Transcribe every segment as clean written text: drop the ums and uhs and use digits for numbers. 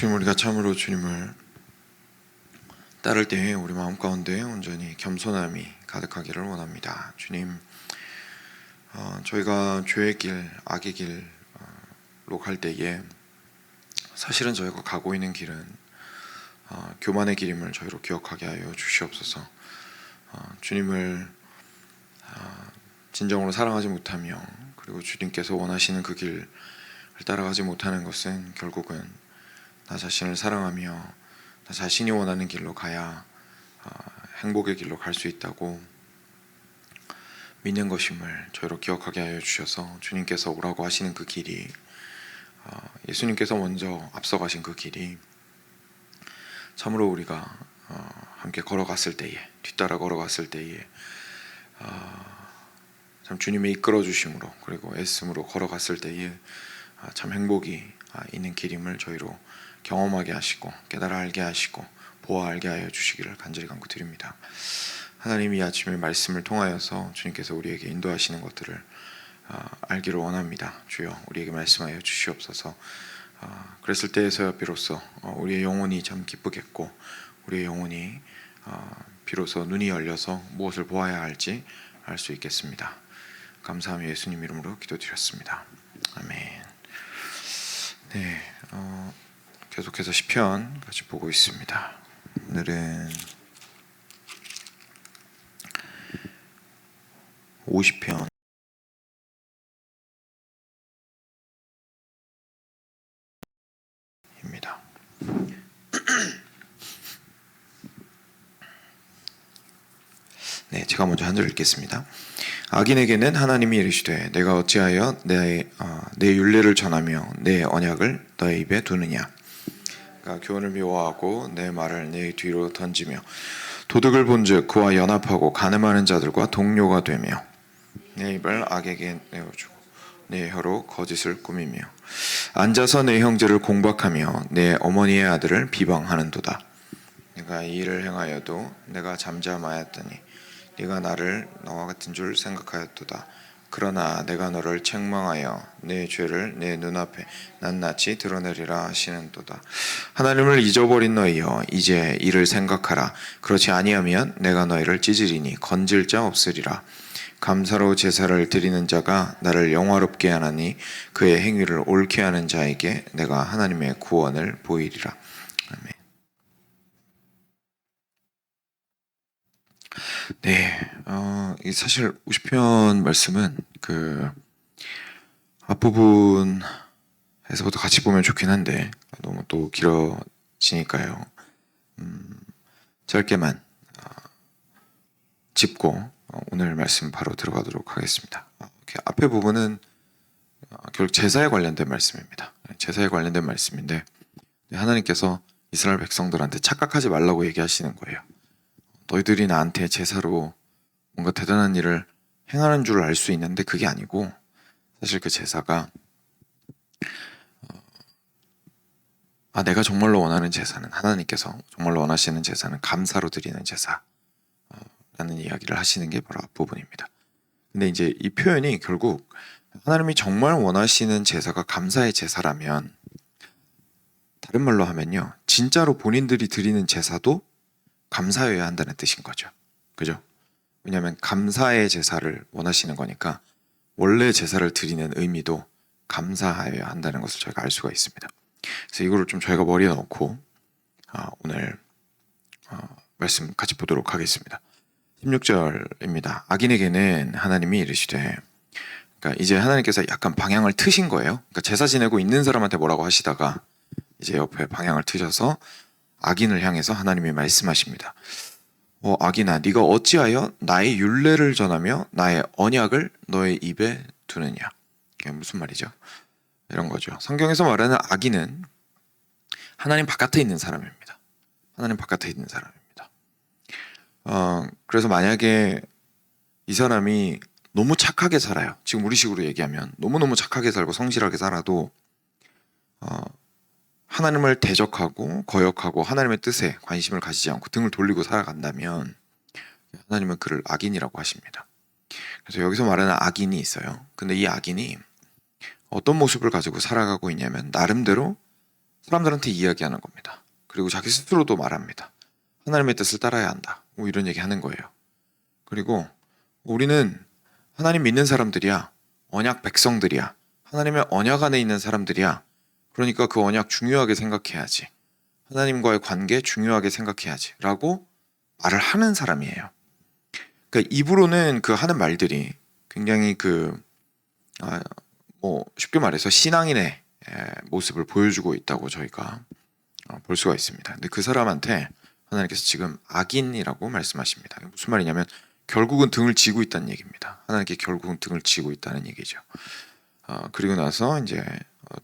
주님, 우리가 참으로 주님을 따를 때에 우리 마음 가운데 온전히 겸손함이 가득하기를 원합니다. 주님, 저희가 죄의 길, 악의 길로 갈 때에 사실은 저희가 가고 있는 길은 교만의 길임을 저희로 기억하게 하여 주시옵소서. 주님을 진정으로 사랑하지 못하며, 그리고 주님께서 원하시는 그 길을 따라가지 못하는 것은 결국은 나 자신을 사랑하며 나 자신이 원하는 길로 가야 행복의 길로 갈 수 있다고 믿는 것임을 저희로 기억하게 하여 주셔서, 주님께서 오라고 하시는 그 길이, 예수님께서 먼저 앞서가신 그 길이 참으로 우리가 함께 걸어갔을 때에, 뒤따라 걸어갔을 때에 참 주님의 이끌어 주심으로, 그리고 애씀으로 걸어갔을 때에 참 행복이 있는 길임을 저희로 경험하게 하시고 깨달아 알게 하시고 보아 알게 하여 주시기를 간절히 간구드립니다. 하나님이 아침에 말씀을 통하여서 주님께서 우리에게 인도하시는 것들을 알기를 원합니다. 주여, 우리에게 말씀하여 주시옵소서. 그랬을 때에서야 비로소 우리의 영혼이 참 기쁘겠고, 우리의 영혼이 비로소 눈이 열려서 무엇을 보아야 할지 알 수 있겠습니다. 감사하며 예수님 이름으로 기도드렸습니다. 아멘. 네, 계속해서 시편 같이 보고 있습니다. 오늘은 50편 입니다. 네, 제가 먼저 한 절 읽겠습니다. 악인에게는 하나님이 이르시되 내가 어찌하여 내 율례를 전하며 내 언약을 너의 입에 두느냐. 그러니까 교훈을 미워하고 내 말을 내 뒤로 던지며 도둑을 본즉 그와 연합하고 간음하는 자들과 동료가 되며 내 입을 악에게 내어주고 내 혀로 거짓을 꾸미며 앉아서 내 형제를 공박하며 내 어머니의 아들을 비방하는도다. 내가 이 일을 행하여도 내가 잠잠하였더니 네가 나를 너와 같은 줄 생각하였도다. 그러나 내가 너를 책망하여 내 죄를 내 눈앞에 낱낱이 드러내리라 하시는도다. 하나님을 잊어버린 너희여, 이제 이를 생각하라. 그렇지 아니하면 내가 너희를 찢으리니 건질 자 없으리라. 감사로 제사를 드리는 자가 나를 영화롭게 하나니 그의 행위를 옳게 하는 자에게 내가 하나님의 구원을 보이리라. 아멘. 네, 사실 50편 말씀은 그 앞부분에서부터 같이 보면 좋긴 한데 너무 또 길어지니까요. 짧게만 짚고 오늘 말씀 바로 들어가도록 하겠습니다. 앞에 부분은 결국 제사에 관련된 말씀입니다. 제사에 관련된 말씀인데 하나님께서 이스라엘 백성들한테 착각하지 말라고 얘기하시는 거예요. 너희들이 나한테 제사로 뭔가 대단한 일을 행하는 줄 알 수 있는데 그게 아니고, 사실 그 제사가 내가 정말로 원하는 제사는, 하나님께서 정말로 원하시는 제사는 감사로 드리는 제사라는 이야기를 하시는 게 바로 앞부분입니다. 근데 이제 이 표현이 결국 하나님이 정말 원하시는 제사가 감사의 제사라면, 다른 말로 하면요, 진짜로 본인들이 드리는 제사도 감사여야 한다는 뜻인 거죠. 그죠? 왜냐하면 감사의 제사를 원하시는 거니까 원래 제사를 드리는 의미도 감사하여야 한다는 것을 저희가 알 수가 있습니다. 그래서 이거를 좀 저희가 머리에 넣고 오늘 말씀 같이 보도록 하겠습니다. 16절입니다. 악인에게는 하나님이 이르시되, 그러니까 이제 하나님께서 약간 방향을 트신 거예요. 그러니까 제사 지내고 있는 사람한테 뭐라고 하시다가 이제 옆에 방향을 트셔서 악인을 향해서 하나님이 말씀하십니다. 악인아, 네가 어찌하여 나의 율례를 전하며 나의 언약을 너의 입에 두느냐. 이게 무슨 말이죠? 이런 거죠. 성경에서 말하는 악인은 하나님 바깥에 있는 사람입니다. 하나님 바깥에 있는 사람입니다. 그래서 만약에 이 사람이 너무 착하게 살아요. 지금 우리식으로 얘기하면 너무너무 착하게 살고 성실하게 살아도 하나님을 대적하고 거역하고 하나님의 뜻에 관심을 가지지 않고 등을 돌리고 살아간다면 하나님은 그를 악인이라고 하십니다. 그래서 여기서 말하는 악인이 있어요. 근데 이 악인이 어떤 모습을 가지고 살아가고 있냐면 나름대로 사람들한테 이야기하는 겁니다. 그리고 자기 스스로도 말합니다. 하나님의 뜻을 따라야 한다. 뭐 이런 얘기 하는 거예요. 그리고 우리는 하나님 믿는 사람들이야. 언약 백성들이야. 하나님의 언약 안에 있는 사람들이야. 그러니까 그 언약 중요하게 생각해야지. 하나님과의 관계 중요하게 생각해야지. 라고 말을 하는 사람이에요. 그러니까 입으로는 그 하는 말들이 굉장히 쉽게 말해서 신앙인의 모습을 보여주고 있다고 저희가 볼 수가 있습니다. 근데 그 사람한테 하나님께서 지금 악인이라고 말씀하십니다. 무슨 말이냐면 결국은 등을 지고 있다는 얘기입니다. 하나님께 결국은 등을 지고 있다는 얘기죠. 그리고 나서 이제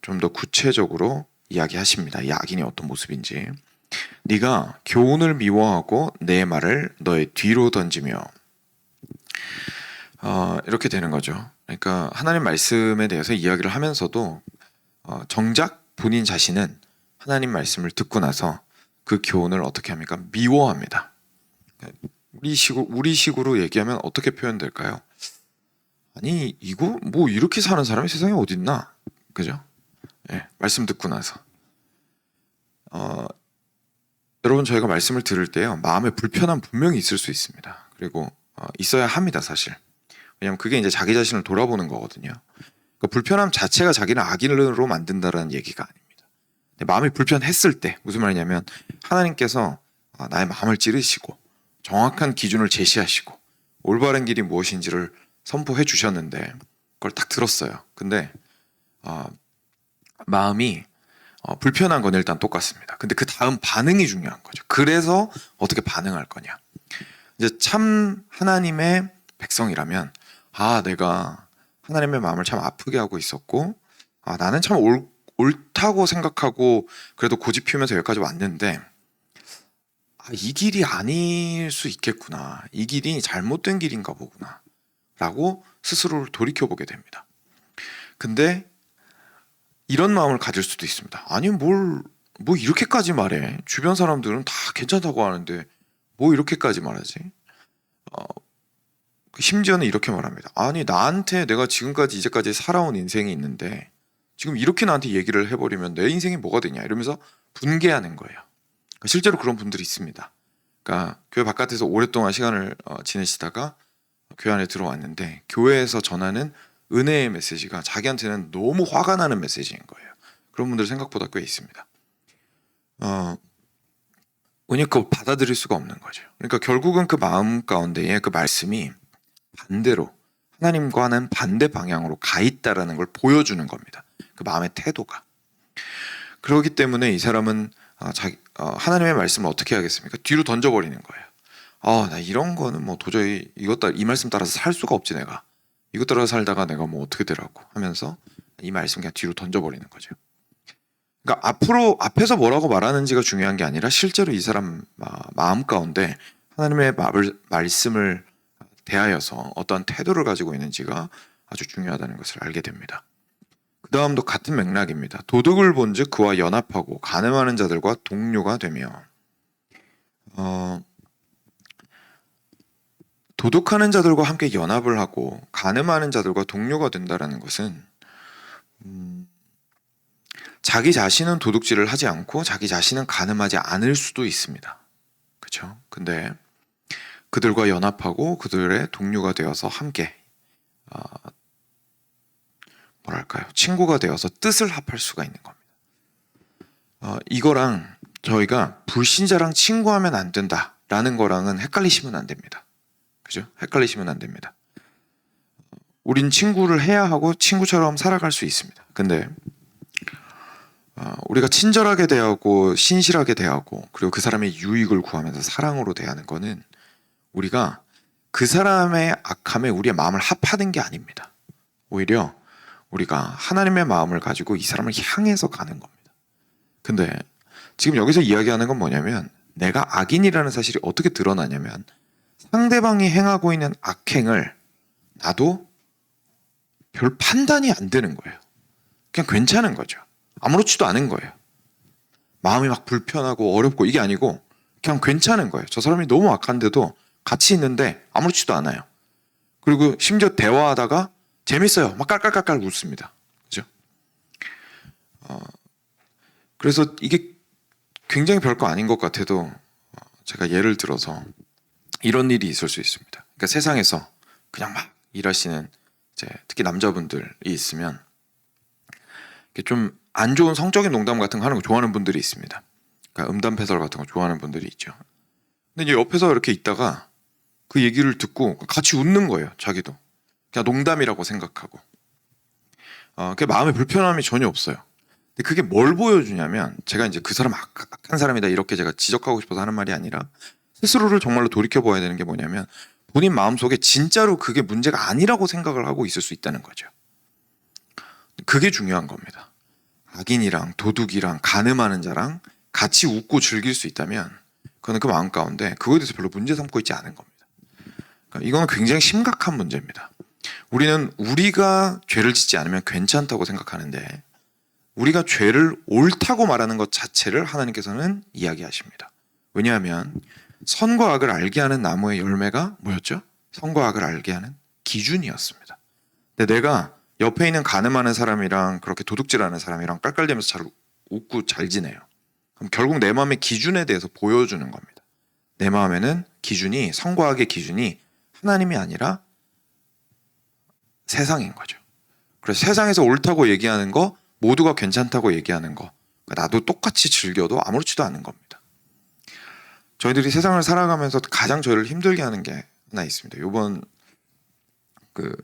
좀 더 구체적으로 이야기하십니다. 이 악인이 어떤 모습인지. 네가 교훈을 미워하고 내 말을 너의 뒤로 던지며 이렇게 되는 거죠. 그러니까 하나님 말씀에 대해서 이야기를 하면서도 정작 본인 자신은 하나님 말씀을 듣고 나서 그 교훈을 어떻게 합니까? 미워합니다. 우리식으로 얘기하면 어떻게 표현될까요? 아니 이거 뭐 이렇게 사는 사람이 세상에 어딨나? 그죠? 예, 말씀 듣고 나서 여러분 저희가 말씀을 들을 때요 마음에 불편함 분명히 있을 수 있습니다. 그리고 있어야 합니다 사실. 왜냐하면 그게 이제 자기 자신을 돌아보는 거거든요. 그러니까 불편함 자체가 자기를 악인으로 만든다는 얘기가 아닙니다. 마음이 불편했을 때 무슨 말이냐면 하나님께서 나의 마음을 찌르시고 정확한 기준을 제시하시고 올바른 길이 무엇인지를 선포해 주셨는데 그걸 딱 들었어요. 근데 마음이 불편한 건 일단 똑같습니다. 근데 그 다음 반응이 중요한 거죠. 그래서 어떻게 반응할 거냐. 이제 참 하나님의 백성이라면 내가 하나님의 마음을 참 아프게 하고 있었고 나는 참 옳다고 생각하고 그래도 고집 피우면서 여기까지 왔는데 이 길이 아닐 수 있겠구나. 이 길이 잘못된 길인가 보구나. 라고 스스로를 돌이켜보게 됩니다. 근데 이런 마음을 가질 수도 있습니다. 아니 뭐 이렇게까지 말해. 주변 사람들은 다 괜찮다고 하는데 뭐 이렇게까지 말하지? 심지어는 이렇게 말합니다. 아니 나한테 내가 지금까지 이제까지 살아온 인생이 있는데 지금 이렇게 나한테 얘기를 해버리면 내 인생이 뭐가 되냐 이러면서 분개하는 거예요. 실제로 그런 분들이 있습니다. 그러니까 교회 바깥에서 오랫동안 시간을 지내시다가 교회 안에 들어왔는데 교회에서 전하는 은혜의 메시지가 자기한테는 너무 화가 나는 메시지인 거예요. 그런 분들 생각보다 꽤 있습니다. 왜냐면 그걸 받아들일 수가 없는 거죠. 그러니까 결국은 그 마음 가운데에 그 말씀이 반대로 하나님과는 반대 방향으로 가 있다라는 걸 보여주는 겁니다. 그 마음의 태도가. 그렇기 때문에 이 사람은 하나님의 말씀을 어떻게 하겠습니까? 뒤로 던져버리는 거예요. 나 이런 거는 뭐 도저히 이 말씀 따라서 살 수가 없지 내가. 이것 따라 살다가 내가 뭐 어떻게 되라고 하면서 이 말씀 그냥 뒤로 던져버리는 거죠. 그러니까 앞에서 뭐라고 말하는지가 중요한 게 아니라 실제로 이 사람 마음 가운데 하나님의 말씀을 대하여서 어떠한 태도를 가지고 있는지가 아주 중요하다는 것을 알게 됩니다. 그 다음도 같은 맥락입니다. 도둑을 본즉 그와 연합하고 간음하는 자들과 동료가 되며 도둑하는 자들과 함께 연합을 하고 간음하는 자들과 동료가 된다는 것은 자기 자신은 도둑질을 하지 않고 자기 자신은 간음하지 않을 수도 있습니다. 그렇죠? 근데 그들과 연합하고 그들의 동료가 되어서 함께 친구가 되어서 뜻을 합할 수가 있는 겁니다. 이거랑 저희가 불신자랑 친구하면 안 된다라는 거랑은 헷갈리시면 안 됩니다. 그죠? 헷갈리시면 안 됩니다. 우린 친구를 해야 하고 친구처럼 살아갈 수 있습니다. 근데 우리가 친절하게 대하고 신실하게 대하고 그리고 그 사람의 유익을 구하면서 사랑으로 대하는 거는 우리가 그 사람의 악함에 우리의 마음을 합하는 게 아닙니다. 오히려 우리가 하나님의 마음을 가지고 이 사람을 향해서 가는 겁니다. 근데 지금 여기서 이야기하는 건 뭐냐면 내가 악인이라는 사실이 어떻게 드러나냐면 상대방이 행하고 있는 악행을 나도 별 판단이 안 되는 거예요. 그냥 괜찮은 거죠. 아무렇지도 않은 거예요. 마음이 막 불편하고 어렵고 이게 아니고 그냥 괜찮은 거예요. 저 사람이 너무 악한데도 같이 있는데 아무렇지도 않아요. 그리고 심지어 대화하다가 재밌어요. 막 깔깔깔깔 웃습니다. 그죠? 그래서 이게 굉장히 별거 아닌 것 같아도 제가 예를 들어서 이런 일이 있을 수 있습니다. 그러니까 세상에서 그냥 막 일하시는 이제 특히 남자분들이 있으면 좀 안 좋은 성적인 농담 같은 거 하는 거 좋아하는 분들이 있습니다. 그러니까 음담패설 같은 거 좋아하는 분들이 있죠. 근데 이제 옆에서 이렇게 있다가 그 얘기를 듣고 같이 웃는 거예요. 자기도 그냥 농담이라고 생각하고 그 마음에 불편함이 전혀 없어요. 근데 그게 뭘 보여주냐면 제가 이제 그 사람 악한 사람이다 이렇게 제가 지적하고 싶어서 하는 말이 아니라 스스로를 정말로 돌이켜 봐야 되는 게 뭐냐면 본인 마음속에 진짜로 그게 문제가 아니라고 생각을 하고 있을 수 있다는 거죠. 그게 중요한 겁니다. 악인이랑 도둑이랑 간음하는 자랑 같이 웃고 즐길 수 있다면 그거는 그 마음 가운데 그거에 대해서 별로 문제 삼고 있지 않은 겁니다. 그러니까 이거는 굉장히 심각한 문제입니다. 우리는 우리가 죄를 짓지 않으면 괜찮다고 생각하는데 우리가 죄를 옳다고 말하는 것 자체를 하나님께서는 이야기하십니다. 왜냐하면 선과 악을 알게 하는 나무의 열매가 뭐였죠? 선과 악을 알게 하는 기준이었습니다. 근데 내가 옆에 있는 간음하는 사람이랑 그렇게 도둑질하는 사람이랑 깔깔대면서 잘 웃고 잘 지내요. 그럼 결국 내 마음의 기준에 대해서 보여주는 겁니다. 내 마음에는 기준이 선과 악의 기준이 하나님이 아니라 세상인 거죠. 그래서 세상에서 옳다고 얘기하는 거 모두가 괜찮다고 얘기하는 거 나도 똑같이 즐겨도 아무렇지도 않은 겁니다. 저희들이 세상을 살아가면서 가장 저희를 힘들게 하는 게 하나 있습니다. 이번 그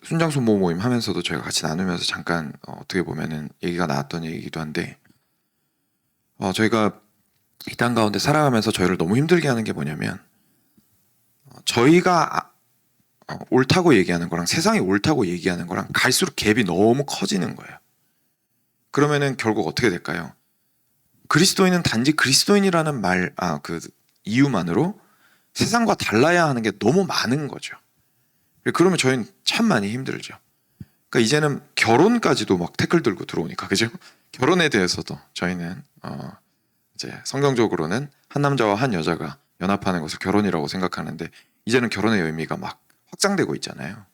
순장손모 모임 하면서도 저희가 같이 나누면서 잠깐 어떻게 보면은 얘기가 나왔던 얘기이기도 한데 저희가 이 땅 가운데 살아가면서 저희를 너무 힘들게 하는 게 뭐냐면 저희가 옳다고 얘기하는 거랑 세상이 옳다고 얘기하는 거랑 갈수록 갭이 너무 커지는 거예요. 그러면은 결국 어떻게 될까요? 그리스도인은 단지 그리스도인이라는 그 이유만으로 세상과 달라야 하는 게 너무 많은 거죠. 그러면 저희는 참 많이 힘들죠. 그러니까 이제는 결혼까지도 막 태클 들고 들어오니까 그죠? 결혼에 대해서도 저희는 이제 성경적으로는 한 남자와 한 여자가 연합하는 것을 결혼이라고 생각하는데 이제는 결혼의 의미가 막 확장되고 있잖아요.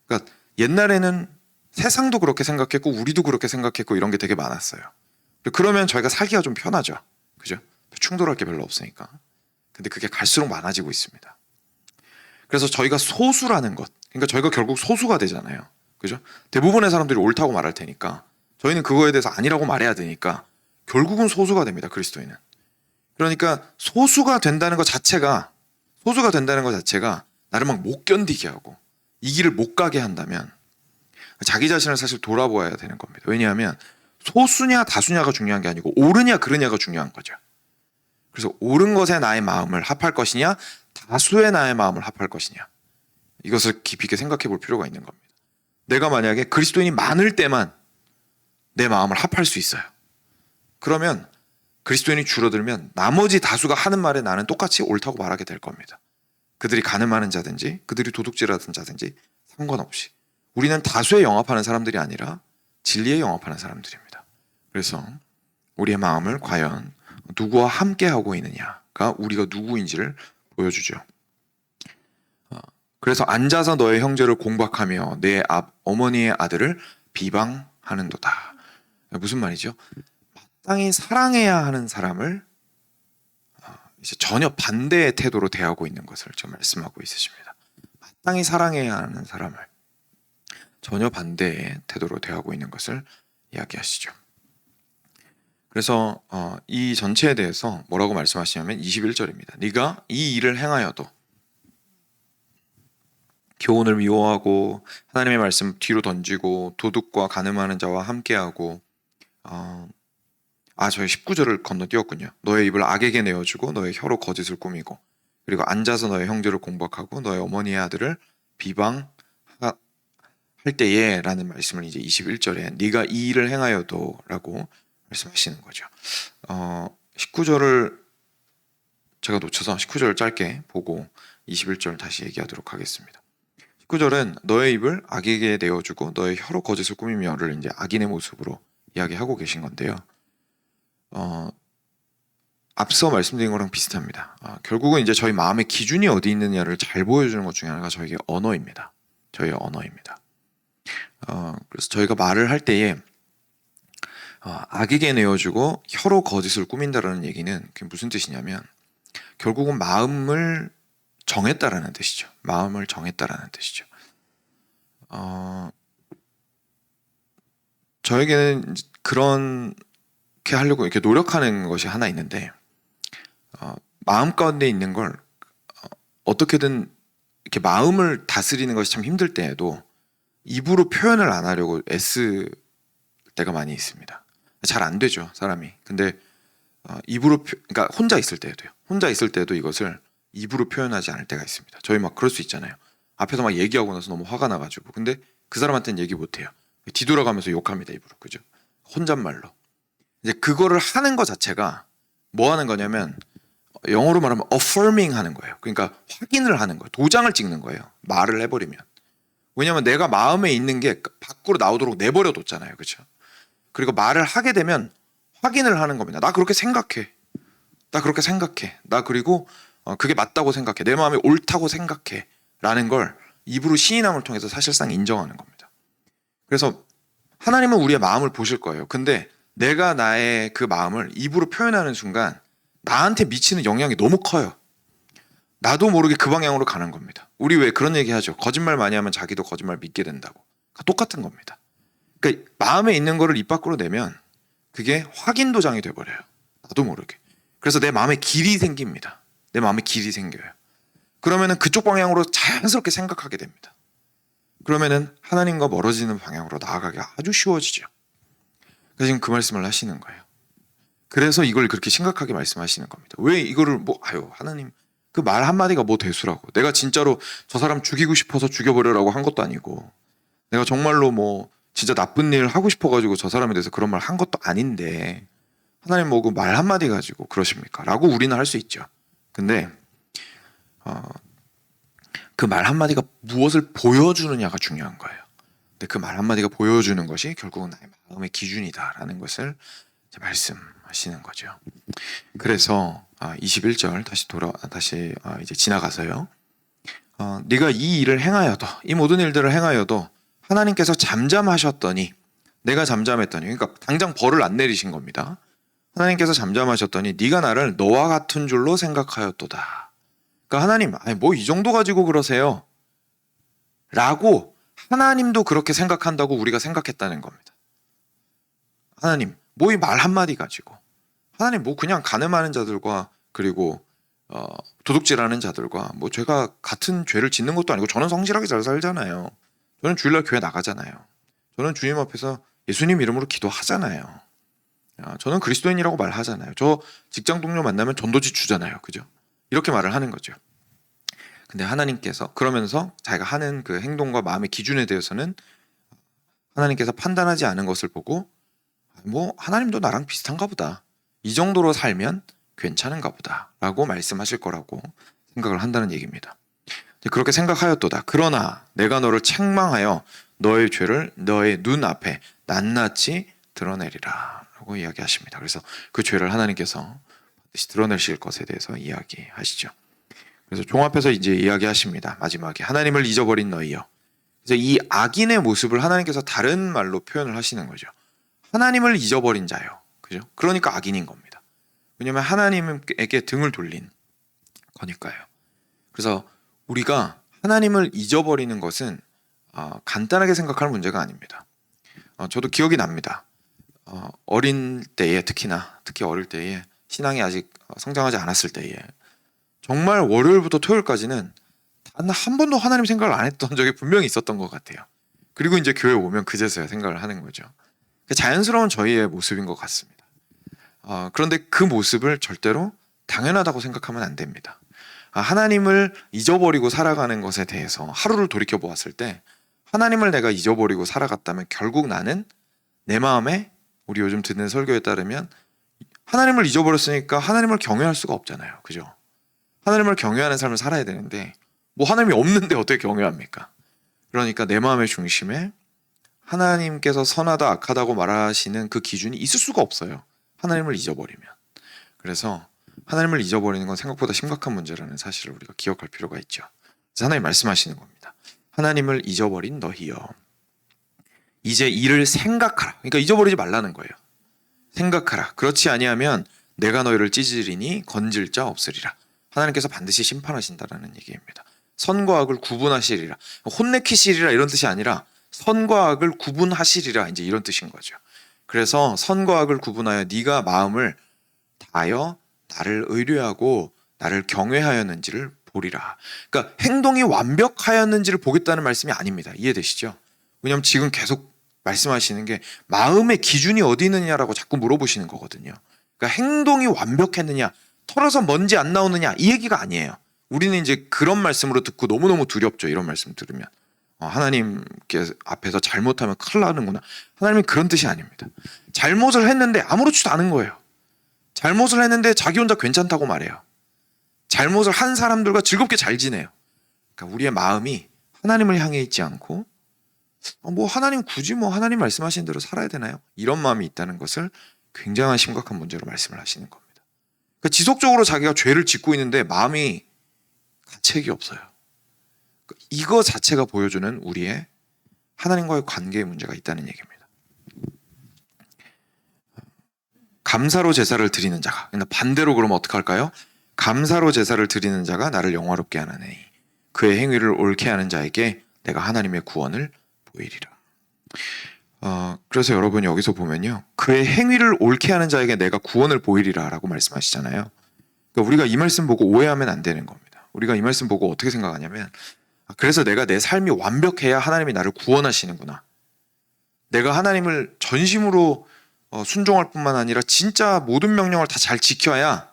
그러니까 옛날에는 세상도 그렇게 생각했고 우리도 그렇게 생각했고 이런 게 되게 많았어요. 그러면 저희가 살기가 좀 편하죠. 그죠? 충돌할 게 별로 없으니까. 근데 그게 갈수록 많아지고 있습니다. 그래서 저희가 소수라는 것, 그러니까 저희가 결국 소수가 되잖아요. 그죠? 대부분의 사람들이 옳다고 말할 테니까 저희는 그거에 대해서 아니라고 말해야 되니까 결국은 소수가 됩니다. 그리스도인은. 그러니까 소수가 된다는 것 자체가 나를 막 못 견디게 하고 이 길을 못 가게 한다면 자기 자신을 사실 돌아보아야 되는 겁니다. 왜냐하면 소수냐 다수냐가 중요한 게 아니고 옳으냐 그르냐가 중요한 거죠. 그래서 옳은 것에 나의 마음을 합할 것이냐 다수의 나의 마음을 합할 것이냐 이것을 깊이 있게 생각해 볼 필요가 있는 겁니다. 내가 만약에 그리스도인이 많을 때만 내 마음을 합할 수 있어요. 그러면 그리스도인이 줄어들면 나머지 다수가 하는 말에 나는 똑같이 옳다고 말하게 될 겁니다. 그들이 간음하는 자든지 그들이 도둑질하는 자든지 상관없이 우리는 다수에 영합하는 사람들이 아니라 진리에 영합하는 사람들입니다. 그래서 우리의 마음을 과연 누구와 함께 하고 있느냐가 우리가 누구인지를 보여주죠. 그래서 앉아서 너의 형제를 공박하며 내 어머니의 아들을 비방하는도다. 무슨 말이죠? 마땅히 사랑해야 하는 사람을 이제 전혀 반대의 태도로 대하고 있는 것을 지금 말씀하고 있으십니다. 마땅히 사랑해야 하는 사람을 전혀 반대의 태도로 대하고 있는 것을 이야기하시죠. 그래서 이 전체에 대해서 뭐라고 말씀하시냐면 21절입니다. 네가 이 일을 행하여도 교훈을 미워하고 하나님의 말씀 뒤로 던지고 도둑과 간음하는 자와 함께하고 저희 19절을 건너뛰었군요. 너의 입을 악에게 내어주고 너의 혀로 거짓을 꾸미고 그리고 앉아서 너의 형제를 공박하고 너의 어머니의 아들을 비방할 때에 라는 말씀을 이제 21절에 네가 이 일을 행하여도 라고 말씀하시는 거죠. 19절을 제가 놓쳐서 19절을 짧게 보고 21절 다시 얘기하도록 하겠습니다. 19절은 너의 입을 악에게 내어주고 너의 혀로 거짓을 꾸미며를 이제 악인의 모습으로 이야기하고 계신 건데요. 앞서 말씀드린 거랑 비슷합니다. 결국은 이제 저희 마음의 기준이 어디 있느냐를 잘 보여주는 것 중에 하나가 저희의 언어입니다. 저희의 언어입니다. 그래서 저희가 말을 할 때에 악에게 내어주고 혀로 거짓을 꾸민다라는 얘기는 그게 무슨 뜻이냐면 결국은 마음을 정했다라는 뜻이죠. 마음을 정했다라는 뜻이죠. 저에게는 그렇게 하려고 이렇게 노력하는 것이 하나 있는데 마음 가운데 있는 걸 어떻게든 이렇게 마음을 다스리는 것이 참 힘들 때에도 입으로 표현을 안 하려고 애쓸 때가 많이 있습니다. 잘 안 되죠, 사람이. 근데 그러니까 혼자 있을 때도요. 혼자 있을 때도 이것을 입으로 표현하지 않을 때가 있습니다. 저희 막 그럴 수 있잖아요. 앞에서 막 얘기하고 나서 너무 화가 나가지고 근데 그 사람한테는 얘기 못해요. 뒤돌아가면서 욕합니다, 입으로. 그죠? 혼잣말로. 이제 그거를 하는 것 자체가 뭐 하는 거냐면 영어로 말하면 affirming 하는 거예요. 그러니까 확인을 하는 거예요. 도장을 찍는 거예요. 말을 해버리면. 왜냐면 내가 마음에 있는 게 밖으로 나오도록 내버려 뒀잖아요. 그렇죠? 그리고 말을 하게 되면 확인을 하는 겁니다. 나 그렇게 생각해. 나 그렇게 생각해. 나 그리고 그게 맞다고 생각해. 내 마음이 옳다고 생각해. 라는 걸 입으로 시인함을 통해서 사실상 인정하는 겁니다. 그래서 하나님은 우리의 마음을 보실 거예요. 근데 내가 나의 그 마음을 입으로 표현하는 순간 나한테 미치는 영향이 너무 커요. 나도 모르게 그 방향으로 가는 겁니다. 우리 왜 그런 얘기 하죠? 거짓말 많이 하면 자기도 거짓말 믿게 된다고. 똑같은 겁니다. 그러니까 마음에 있는 거를 입 밖으로 내면 그게 확인 도장이 돼버려요. 나도 모르게. 그래서 내 마음에 길이 생깁니다. 내 마음에 길이 생겨요. 그러면은 그쪽 방향으로 자연스럽게 생각하게 됩니다. 그러면은 하나님과 멀어지는 방향으로 나아가기가 아주 쉬워지죠. 그래서 지금 그 말씀을 하시는 거예요. 그래서 이걸 그렇게 심각하게 말씀하시는 겁니다. 왜 이거를 하나님 그 말 한마디가 뭐 대수라고. 내가 진짜로 저 사람 죽이고 싶어서 죽여버려라고 한 것도 아니고 내가 정말로 뭐 진짜 나쁜 일 하고 싶어가지고 저 사람에 대해서 그런 말 한 것도 아닌데 하나님 뭐 그 말 한마디 가지고 그러십니까? 라고 우리는 할 수 있죠. 근데 그 말 한마디가 무엇을 보여주느냐가 중요한 거예요. 근데 그 말 한마디가 보여주는 것이 결국은 나의 마음의 기준이다라는 것을 말씀하시는 거죠. 그래서 21절 다시 이제 지나가서요. 네가 이 일을 행하여도 이 모든 일들을 행하여도 하나님께서 잠잠하셨더니 내가 잠잠했더니 그러니까 당장 벌을 안 내리신 겁니다. 하나님께서 잠잠하셨더니 네가 나를 너와 같은 줄로 생각하였도다. 그러니까 하나님 뭐 이 정도 가지고 그러세요 라고 하나님도 그렇게 생각한다고 우리가 생각했다는 겁니다. 하나님 뭐 이 말 한마디 가지고 하나님 뭐 그냥 간음하는 자들과 그리고 도둑질하는 자들과 뭐 죄가 같은 죄를 짓는 것도 아니고 저는 성실하게 잘 살잖아요. 저는 주일날 교회 나가잖아요. 저는 주님 앞에서 예수님 이름으로 기도하잖아요. 저는 그리스도인이라고 말하잖아요. 저 직장 동료 만나면 전도지 주잖아요. 그죠? 이렇게 말을 하는 거죠. 근데 하나님께서 그러면서 자기가 하는 그 행동과 마음의 기준에 대해서는 하나님께서 판단하지 않은 것을 보고 뭐 하나님도 나랑 비슷한가 보다. 이 정도로 살면 괜찮은가 보다 라고 말씀하실 거라고 생각을 한다는 얘기입니다. 그렇게 생각하였도다. 그러나 내가 너를 책망하여 너의 죄를 너의 눈앞에 낱낱이 드러내리라 라고 이야기하십니다. 그래서 그 죄를 하나님께서 반드시 드러내실 것에 대해서 이야기하시죠. 그래서 종합해서 이제 이야기하십니다. 마지막에 하나님을 잊어버린 너희여. 그래서 이 악인의 모습을 하나님께서 다른 말로 표현을 하시는 거죠. 하나님을 잊어버린 자요. 그죠? 그러니까 악인인 겁니다. 왜냐하면 하나님에게 등을 돌린 거니까요. 그래서 우리가 하나님을 잊어버리는 것은 간단하게 생각할 문제가 아닙니다. 저도 기억이 납니다. 어린 때에 특히 어릴 때에 신앙이 아직 성장하지 않았을 때에 정말 월요일부터 토요일까지는 단 한 번도 하나님 생각을 안 했던 적이 분명히 있었던 것 같아요. 그리고 이제 교회 오면 그제서야 생각을 하는 거죠. 자연스러운 저희의 모습인 것 같습니다. 그런데 그 모습을 절대로 당연하다고 생각하면 안 됩니다. 하나님을 잊어버리고 살아가는 것에 대해서 하루를 돌이켜 보았을 때 하나님을 내가 잊어버리고 살아갔다면 결국 나는 내 마음에 우리 요즘 듣는 설교에 따르면 하나님을 잊어버렸으니까 하나님을 경외할 수가 없잖아요. 그죠? 하나님을 경외하는 삶을 살아야 되는데 뭐 하나님이 없는데 어떻게 경외합니까? 그러니까 내 마음의 중심에 하나님께서 선하다 악하다고 말하시는 그 기준이 있을 수가 없어요. 하나님을 잊어버리면. 그래서 하나님을 잊어버리는 건 생각보다 심각한 문제라는 사실을 우리가 기억할 필요가 있죠. 그래서 하나님 말씀하시는 겁니다. 하나님을 잊어버린 너희여. 이제 이를 생각하라. 그러니까 잊어버리지 말라는 거예요. 생각하라. 그렇지 아니하면 내가 너희를 찢으리니 건질 자 없으리라. 하나님께서 반드시 심판하신다라는 얘기입니다. 선과 악을 구분하시리라. 혼내키시리라 이런 뜻이 아니라 선과 악을 구분하시리라 이제 이런 뜻인 거죠. 그래서 선과 악을 구분하여 네가 마음을 다하여 나를 의뢰하고 나를 경외하였는지를 보리라. 그러니까 행동이 완벽하였는지를 보겠다는 말씀이 아닙니다. 이해되시죠? 왜냐하면 지금 계속 말씀하시는 게 마음의 기준이 어디 있느냐라고 자꾸 물어보시는 거거든요. 그러니까 행동이 완벽했느냐, 털어서 먼지 안 나오느냐 이 얘기가 아니에요. 우리는 이제 그런 말씀으로 듣고 너무너무 두렵죠. 이런 말씀 들으면 하나님께 앞에서 잘못하면 큰일 나는구나. 하나님은 그런 뜻이 아닙니다. 잘못을 했는데 아무렇지도 않은 거예요. 잘못을 했는데 자기 혼자 괜찮다고 말해요. 잘못을 한 사람들과 즐겁게 잘 지내요. 그러니까 우리의 마음이 하나님을 향해 있지 않고 뭐 하나님 굳이 뭐 하나님 말씀하신 대로 살아야 되나요? 이런 마음이 있다는 것을 굉장한 심각한 문제로 말씀을 하시는 겁니다. 그러니까 지속적으로 자기가 죄를 짓고 있는데 마음이 가책이 없어요. 이거 자체가 보여주는 우리의 하나님과의 관계의 문제가 있다는 얘기입니다. 감사로 제사를 드리는 자가, 반대로 그러면 어떻게 할까요? 감사로 제사를 드리는 자가 나를 영화롭게 하나니 그의 행위를 옳게 하는 자에게 내가 하나님의 구원을 보이리라. 그래서 여러분 여기서 보면요, 그의 행위를 옳게 하는 자에게 내가 구원을 보이리라 라고 말씀하시잖아요. 그러니까 우리가 이 말씀 보고 오해하면 안 되는 겁니다. 우리가 이 말씀 보고 어떻게 생각하냐면, 그래서 내가 내 삶이 완벽해야 하나님이 나를 구원하시는구나, 내가 하나님을 전심으로 순종할 뿐만 아니라 진짜 모든 명령을 다 잘 지켜야,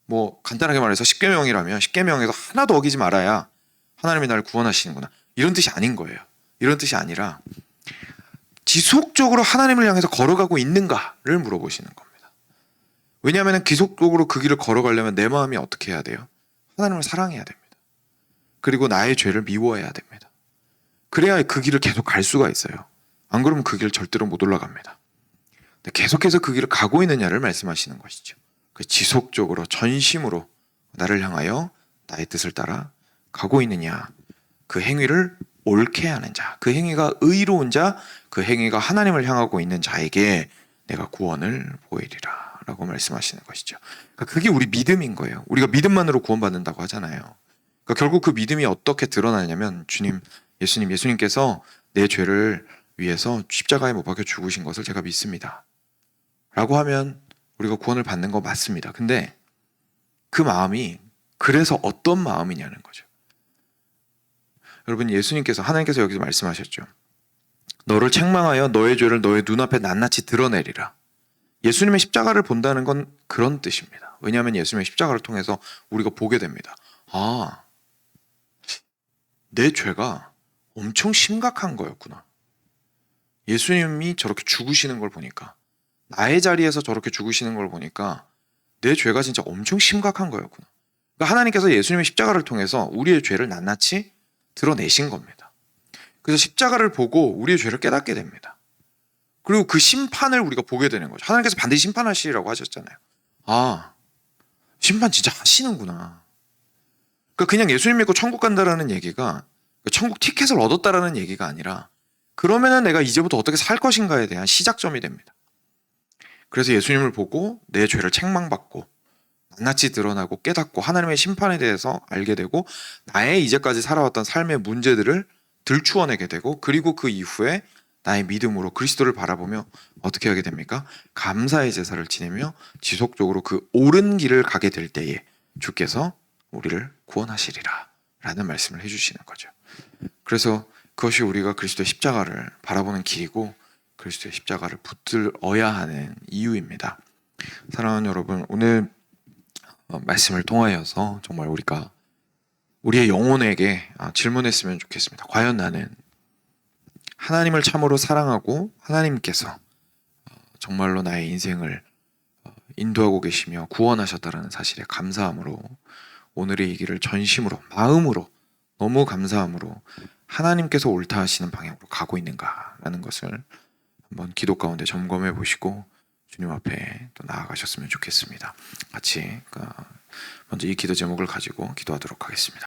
뭐 간단하게 말해서 10계명이라면 10계명에서 하나도 어기지 말아야 하나님이 나를 구원하시는구나, 이런 뜻이 아닌 거예요. 이런 뜻이 아니라 지속적으로 하나님을 향해서 걸어가고 있는가를 물어보시는 겁니다. 왜냐하면 지속적으로 그 길을 걸어가려면 내 마음이 어떻게 해야 돼요? 하나님을 사랑해야 됩니다. 그리고 나의 죄를 미워해야 됩니다. 그래야 그 길을 계속 갈 수가 있어요. 안 그러면 그 길을 절대로 못 올라갑니다. 계속해서 그 길을 가고 있느냐를 말씀하시는 것이죠. 지속적으로 전심으로 나를 향하여 나의 뜻을 따라 가고 있느냐, 그 행위를 옳게 하는 자, 그 행위가 의로운 자, 그 행위가 하나님을 향하고 있는 자에게 내가 구원을 보이리라 라고 말씀하시는 것이죠. 그러니까 그게 우리 믿음인 거예요. 우리가 믿음만으로 구원받는다고 하잖아요. 그러니까 결국 그 믿음이 어떻게 드러나냐면, 예수님께서 내 죄를 위해서 십자가에 못 박혀 죽으신 것을 제가 믿습니다 라고 하면 우리가 구원을 받는 거 맞습니다. 근데 그 마음이 그래서 어떤 마음이냐는 거죠. 여러분, 하나님께서 여기서 말씀하셨죠. 너를 책망하여 너의 죄를 너의 눈앞에 낱낱이 드러내리라. 예수님의 십자가를 본다는 건 그런 뜻입니다. 왜냐하면 예수님의 십자가를 통해서 우리가 보게 됩니다. 내 죄가 엄청 심각한 거였구나. 예수님이 저렇게 죽으시는 걸 보니까, 나의 자리에서 저렇게 죽으시는 걸 보니까 내 죄가 진짜 엄청 심각한 거였구나. 그러니까 하나님께서 예수님의 십자가를 통해서 우리의 죄를 낱낱이 드러내신 겁니다. 그래서 십자가를 보고 우리의 죄를 깨닫게 됩니다. 그리고 그 심판을 우리가 보게 되는 거죠. 하나님께서 반드시 심판하시리라고 하셨잖아요. 심판 진짜 하시는구나. 그러니까 그냥 예수님 믿고 천국 간다라는 얘기가 천국 티켓을 얻었다라는 얘기가 아니라, 그러면은 내가 이제부터 어떻게 살 것인가에 대한 시작점이 됩니다. 그래서 예수님을 보고 내 죄를 책망받고 낱낱이 드러나고 깨닫고 하나님의 심판에 대해서 알게 되고, 나의 이제까지 살아왔던 삶의 문제들을 들추어내게 되고, 그리고 그 이후에 나의 믿음으로 그리스도를 바라보며 어떻게 하게 됩니까? 감사의 제사를 지내며 지속적으로 그 옳은 길을 가게 될 때에 주께서 우리를 구원하시리라 라는 말씀을 해주시는 거죠. 그래서 그것이 우리가 그리스도의 십자가를 바라보는 길이고 그리스도의 십자가를 붙들어야 하는 이유입니다. 사랑하는 여러분, 오늘 말씀을 통하여서 정말 우리가 우리의 영혼에게 질문했으면 좋겠습니다. 과연 나는 하나님을 참으로 사랑하고 하나님께서 정말로 나의 인생을 인도하고 계시며 구원하셨다는 사실에 감사함으로 오늘의 이 길을 전심으로, 마음으로, 너무 감사함으로 하나님께서 옳다 하시는 방향으로 가고 있는가라는 것을 한번 기도 가운데 점검해 보시고 주님 앞에 또 나아가셨으면 좋겠습니다. 같이 먼저 이 기도 제목을 가지고 기도하도록 하겠습니다.